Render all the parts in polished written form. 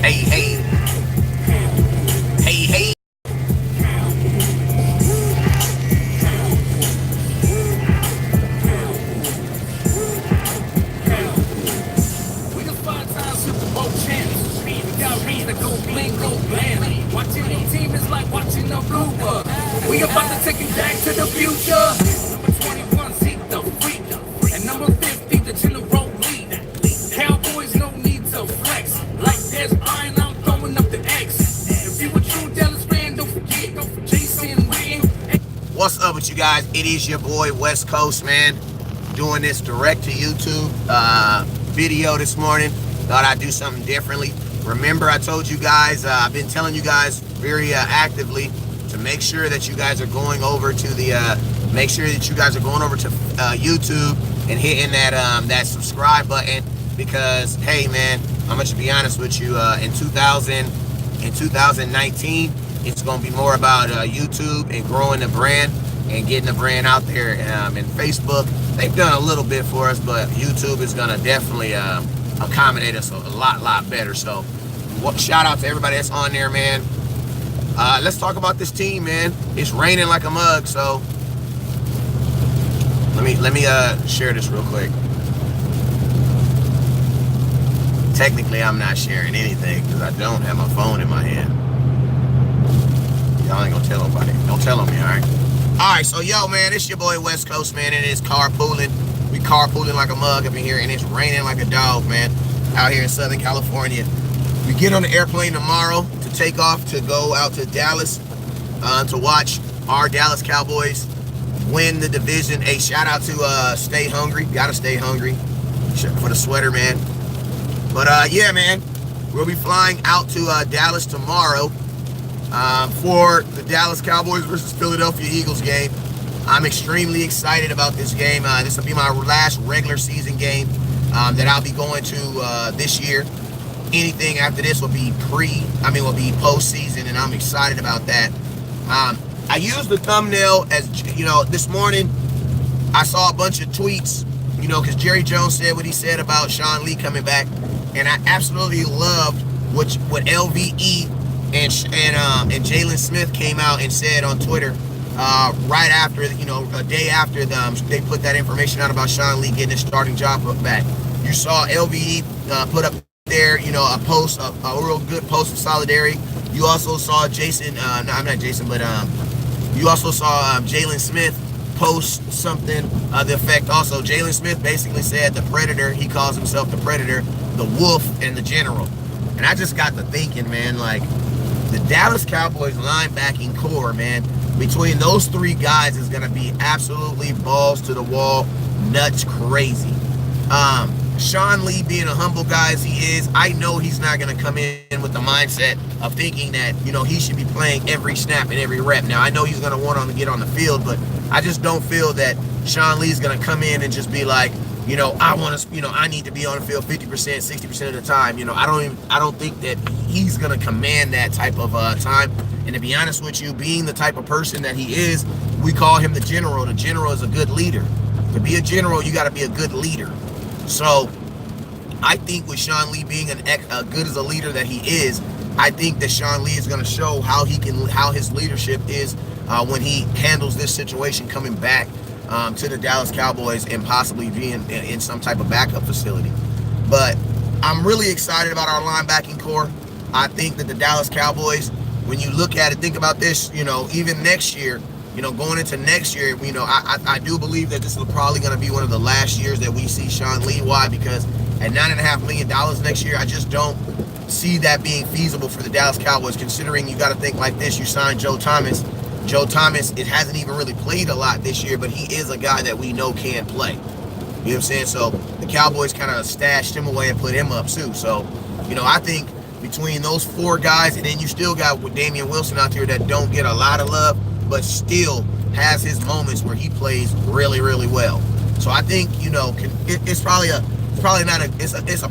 Hey, hey, hey, hey. We the five-time Super Bowl champs. We got reason to go bling, go blam. Watching your team is like watching a blooper. We about to take you back to the future. Number 21, seek the freak. And number 50, the general lead. Cowboys, no need to flex. Like there's iron, I'm throwing up the X. If you a true Dallas fan, don't forget, Jason Witten. What's up with you guys? It is your boy West Coast, man. Doing this direct to YouTube video this morning. Thought I'd do something differently. Remember, I told you guys, I've been telling you guys very actively to make sure that you guys are going over to the, make sure that you guys are going over to YouTube and hitting that subscribe button, because hey man, I'm gonna be honest with you, in 2019, it's gonna be more about YouTube and growing the brand and getting the brand out there. And Facebook, they've done a little bit for us, but YouTube is gonna definitely accommodate us a lot better. So shout out to everybody that's on there, man. Let's talk about this team, man. It's raining like a mug, so let me share this real quick. Technically, I'm not sharing anything because I don't have my phone in my hand. Y'all ain't gonna tell nobody. Don't tell on me, all right? All right, so yo, man, it's your boy West Coast, man. It is carpooling. We carpooling like a mug up in here, and it's raining like a dog, man, out here in Southern California. We get on the airplane tomorrow to take off to go out to Dallas to watch our Dallas Cowboys win the division. Hey, shout out to Stay Hungry. Gotta stay hungry for the sweater, man. But yeah, man, we'll be flying out to Dallas tomorrow for the Dallas Cowboys versus Philadelphia Eagles game. I'm extremely excited about this game. This will be my last regular season game that I'll be going to this year. Anything after this will be postseason, and I'm excited about that. I used the thumbnail as, you know, this morning I saw a bunch of tweets, you know, because Jerry Jones said what he said about Sean Lee coming back, and I absolutely loved what LVE and Jalen Smith came out and said on Twitter right after, you know, a day after they put that information out about Sean Lee getting his starting job back. You saw LVE put up there, you know, a post, a real good post of solidarity. You also saw Jason, no, I'm not Jason, but you also saw Jalen Smith post something the effect. Also, Jalen Smith basically said the Predator, he calls himself the Predator, the Wolf, and the General. And I just got to thinking, man, like, the Dallas Cowboys linebacking core, man, between those three guys is going to be absolutely balls to the wall, nuts crazy. Sean Lee, being a humble guy as he is, I know he's not going to come in with the mindset of thinking that, you know, he should be playing every snap and every rep. Now, I know he's going to want to get on the field, but I just don't feel that Sean Lee's going to come in and just be like, you know, I want to, you know, I need to be on the field 50%, 60% of the time. You know, I don't think that he's going to command that type of time. And to be honest with you, being the type of person that he is, we call him the General. The General is a good leader. To be a general, you got to be a good leader. So I think with Sean Lee being good as a leader that he is, I think that Sean Lee is going to show how his leadership is when he handles this situation coming back to the Dallas Cowboys and possibly being in some type of backup facility. But I'm really excited about our linebacking core. I think that the Dallas Cowboys, when you look at it, think about this, you know, even next year, you know, going into next year, you know, I do believe that this is probably going to be one of the last years that we see Sean Lee. Why? Because at $9.5 million next year, I just don't see that being feasible for the Dallas Cowboys, considering you got to think like this. You signed Joe Thomas. Joe Thomas, it hasn't even really played a lot this year, but he is a guy that we know can play. You know what I'm saying? So the Cowboys kind of stashed him away and put him up too. So, you know, I think between those four guys, and then you still got with Damian Wilson out there that don't get a lot of love, but still has his moments where he plays really, really well. So I think, you know, it's probably a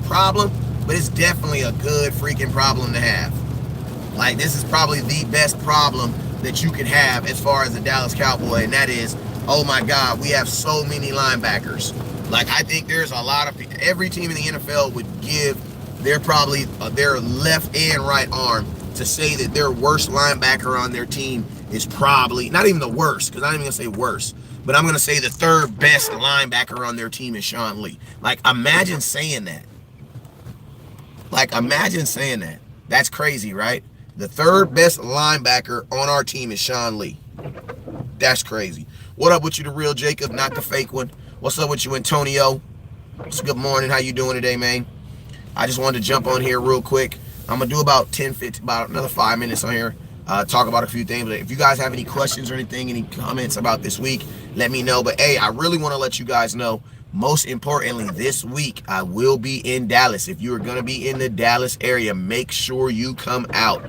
problem, but it's definitely a good freaking problem to have. Like, this is probably the best problem that you could have as far as the Dallas Cowboy, and that is, oh my God, we have so many linebackers. Like, I think there's a lot of, every team in the NFL would give they're probably their left and right arm, to say that their worst linebacker on their team is probably not even the worst, because I'm not even gonna say worst, but I'm gonna say the third best linebacker on their team is Sean Lee. Like, imagine saying that. Like, imagine saying that. That's crazy, right? The third best linebacker on our team is Sean Lee. That's crazy. What up with you, the real Jacob, not the fake one? What's up with you, Antonio? Good morning. How you doing today, man? I just wanted to jump on here real quick. I'm going to do about 10, 15, about another 5 minutes on here. Talk about a few things. But if you guys have any questions or anything, any comments about this week, let me know. But, hey, I really want to let you guys know, most importantly, this week, I will be in Dallas. If you are going to be in the Dallas area, make sure you come out.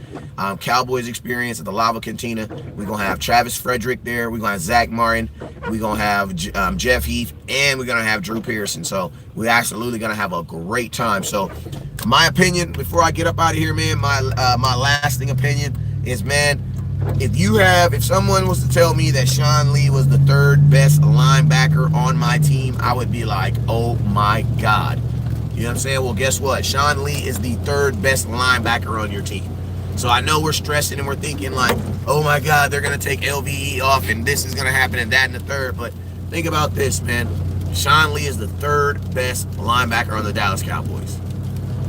Cowboys Experience at the Lava Cantina. We're going to have Travis Frederick there. We're going to have Zach Martin. We're going to have Jeff Heath. And we're going to have Drew Pearson. So we're absolutely going to have a great time. So my opinion, before I get up out of here, man, my lasting opinion is, man, if someone was to tell me that Sean Lee was the third best linebacker on my team, I would be like, oh my God. You know what I'm saying? Well, guess what? Sean Lee is the third best linebacker on your team. So I know we're stressing and we're thinking like, oh my God, they're going to take LVE off and this is going to happen and that and the third. But think about this, man. Sean Lee is the third best linebacker on the Dallas Cowboys.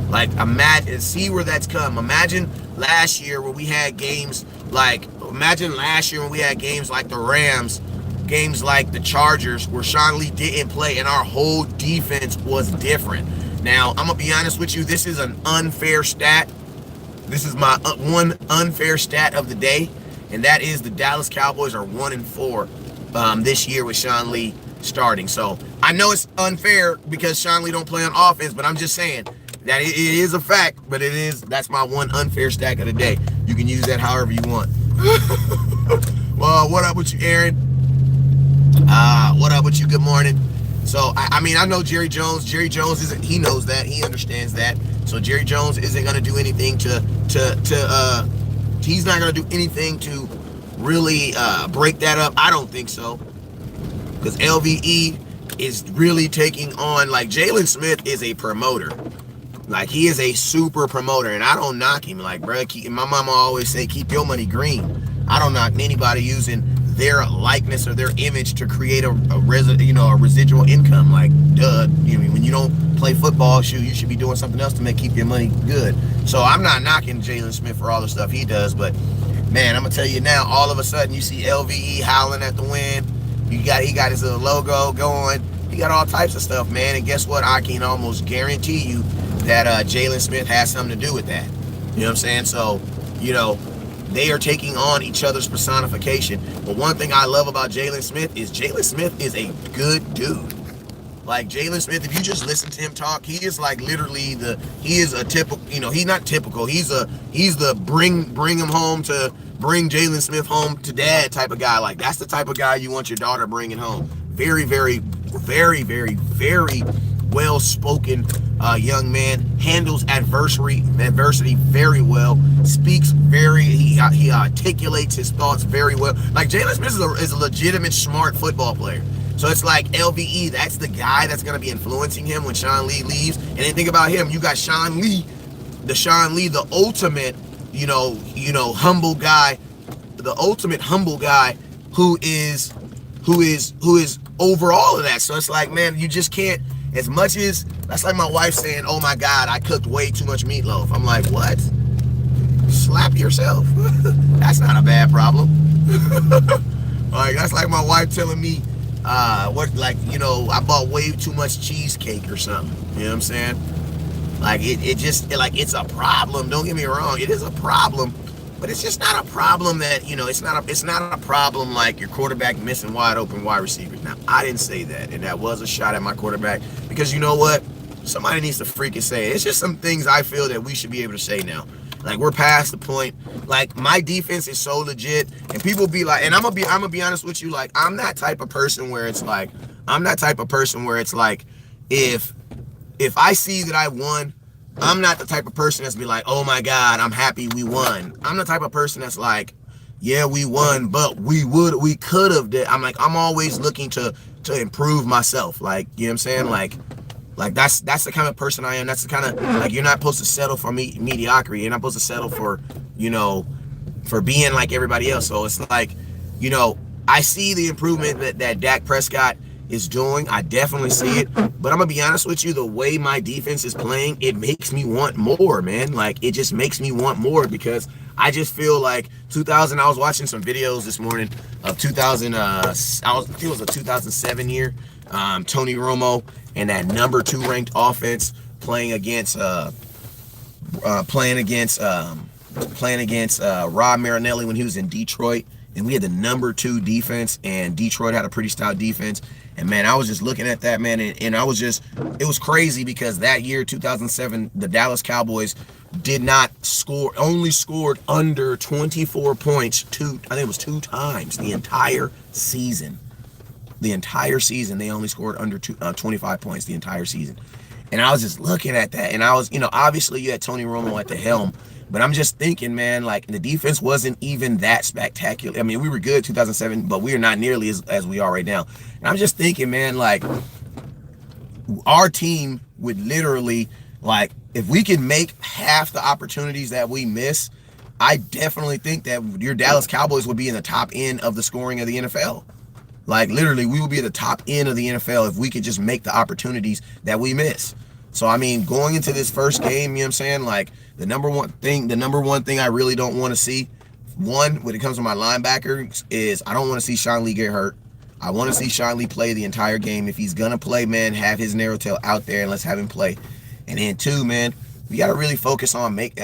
Like, imagine, see where that's come. Imagine last year when we had games like the Rams, games like the Chargers, where Sean Lee didn't play and our whole defense was different. Now, I'm going to be honest with you, this is an unfair stat. This is my one unfair stat of the day, and that is the Dallas Cowboys are 1-4 this year with Sean Lee starting. So I know it's unfair because Sean Lee don't play on offense, but I'm just saying that it is a fact, but that's my one unfair stat of the day. You can use that however you want. Well, what up with you, Aaron? What up with you? Good morning. So, I mean, I know Jerry Jones. Jerry Jones he knows that. He understands that. So Jerry Jones isn't going to do anything he's not going to do anything to really break that up. I don't think so. Because LVE is really taking on, like, Jalen Smith is a promoter. Like, he is a super promoter, and I don't knock him. Like, bro, my mama always say, keep your money green. I don't knock anybody using their likeness or their image to create a residual income. Like, duh, when you don't play football, you should be doing something else to keep your money good. So I'm not knocking Jalen Smith for all the stuff he does, but man, I'm gonna tell you now, all of a sudden you see LVE howling at the wind. He got his little logo going. He got all types of stuff, man. And guess what? I can almost guarantee you that Jalen Smith has something to do with that. You know what I'm saying? So, they are taking on each other's personification. But one thing I love about Jalen Smith is a good dude. Like, Jalen Smith, if you just listen to him talk, he is like literally he is a typical, he's not typical. He's the bring Jalen Smith home to dad type of guy. Like, that's the type of guy you want your daughter bringing home. Very, very, very, very, very well-spoken young man, handles adversity very well, speaks he articulates his thoughts very well. Like, Jalen Smith is a legitimate smart football player. So it's like LVE, that's the guy that's going to be influencing him when Sean Lee leaves. And then think about him. You got Sean Lee, the ultimate, humble guy, who is over all of that. So it's like, man, you just can't, as much as, that's like my wife saying, oh my God, I cooked way too much meatloaf. I'm like, what? Slap yourself. That's not a bad problem. Like, that's like my wife telling me, I bought way too much cheesecake or something. You know what I'm saying? Like, it's a problem. Don't get me wrong. It is a problem. But it's just not a problem that, it's not a problem like your quarterback missing wide open wide receivers. Now, I didn't say that, and that was a shot at my quarterback, because you know what? Somebody needs to freaking say it. It's just some things I feel that we should be able to say now. Like, we're past the point. Like, my defense is so legit, and people be like, and I'm gonna be honest with you, like, I'm that type of person where it's like, if I see that I won, I'm not the type of person that's be like, oh my God, I'm happy we won. I'm the type of person that's like, yeah, we won, but we could have. I'm like, I'm always looking to improve myself. Like, you know what I'm saying? Like, Like that's the kind of person I am. That's the kind of, like, you're not supposed to settle for mediocrity. You're not supposed to settle for, you know, for being like everybody else. So it's like, you know, I see the improvement that Dak Prescott is doing. I definitely see it. But I'm gonna be honest with you, the way my defense is playing, it makes me want more, man. Like, it just makes me want more, because I just feel like 2000. I was watching some videos this morning of 2000. I think it was a 2007 year. Tony Romo and that number 2 ranked offense playing against Rod Marinelli when he was in Detroit, and we had the number 2 defense, and Detroit had a pretty stout defense. And man, I was just looking at that, man, and I was just, it was crazy, because that year, 2007, the Dallas Cowboys did not score, only scored under 24 points I think it was 2 times the entire season. The entire season, they only scored under 25 points the entire season. And I was just looking at that, and I was, you know, obviously you had Tony Romo at the helm, but I'm just thinking, man, like, the defense wasn't even that spectacular. I mean, we were good 2007, but we are not nearly as we are right now. And I'm just thinking, man, like, our team would literally, like, if we could make half the opportunities that we miss, I definitely think that your Dallas Cowboys would be in the top end of the scoring of the NFL. Like, literally, we would be at the top end of the NFL if we could just make the opportunities that we miss. So, I mean, going into this first game, you know what I'm saying? Like, the number one thing I really don't want to see, one, when it comes to my linebackers, is I don't want to see Sean Lee get hurt. I want to see Sean Lee play the entire game. If he's going to play, man, have his narrow tail out there and let's have him play. And then 2, man, we got to really focus on hitting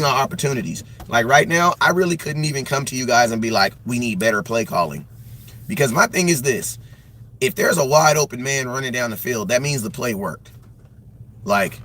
our opportunities. Like, right now, I really couldn't even come to you guys and be like, we need better play calling. Because my thing is this: if there's a wide open man running down the field, that means the play worked. Like,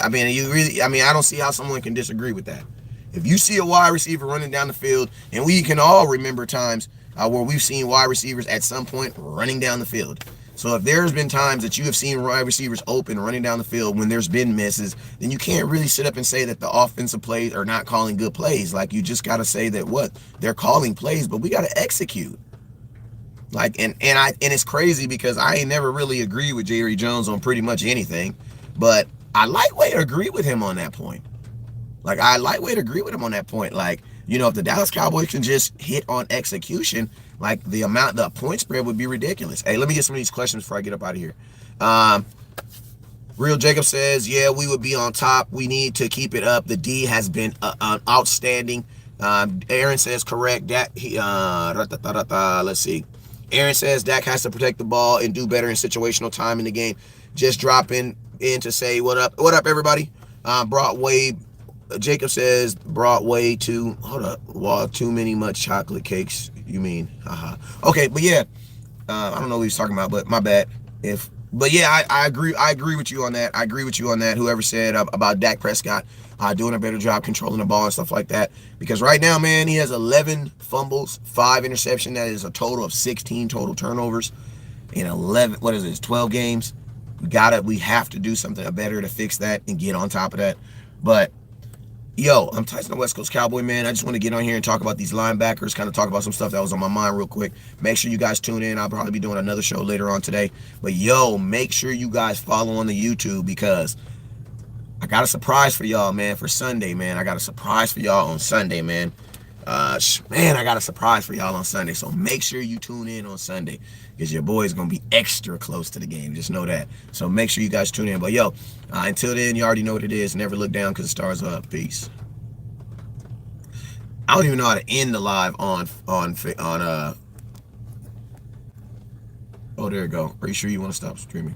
I mean, I don't see how someone can disagree with that. If you see a wide receiver running down the field, and we can all remember times where we've seen wide receivers at some point running down the field. So if there's been times that you have seen wide receivers open running down the field when there's been misses, then you can't really sit up and say that the offensive plays are not calling good plays. Like, you just got to say that they're calling plays, but we got to execute. Like, and it's crazy, because I ain't never really agreed with Jerry Jones on pretty much anything, but I lightweight agree with him on that point. Like, Like, you know, if the Dallas Cowboys can just hit on execution, like, the point spread would be ridiculous. Hey, let me get some of these questions before I get up out of here. Real Jacob says, yeah, we would be on top. We need to keep it up. The D has been outstanding. Aaron says, correct. Let's see. Aaron says Dak has to protect the ball and do better in situational time in the game. Just dropping in to say what up. What up, everybody? Jacob says, brought way too, too many much chocolate cakes, you mean? Okay, but yeah, I don't know what he's talking about, but my bad. But yeah, I agree with you on that. Whoever said about Dak Prescott doing a better job controlling the ball and stuff like that. Because right now, man, he has 11 fumbles, 5 interceptions. That is a total of 16 total turnovers in 12 games. We have to do something better to fix that and get on top of that. But yo, I'm Tyson, the West Coast Cowboy, man. I just want to get on here and talk about these linebackers, kind of talk about some stuff that was on my mind real quick. Make sure you guys tune in. I'll probably be doing another show later on today. But yo, make sure you guys follow on the YouTube, because I got a surprise for y'all, man, for Sunday, man. I got a surprise for y'all on Sunday, man. I got a surprise for y'all on Sunday. So make sure you tune in on Sunday, because your boy is going to be extra close to the game. Just know that. So make sure you guys tune in. But yo, until then, you already know what it is. Never look down, because the stars are up. Peace. I don't even know how to end the live on oh, there you go. Are you sure you want to stop streaming?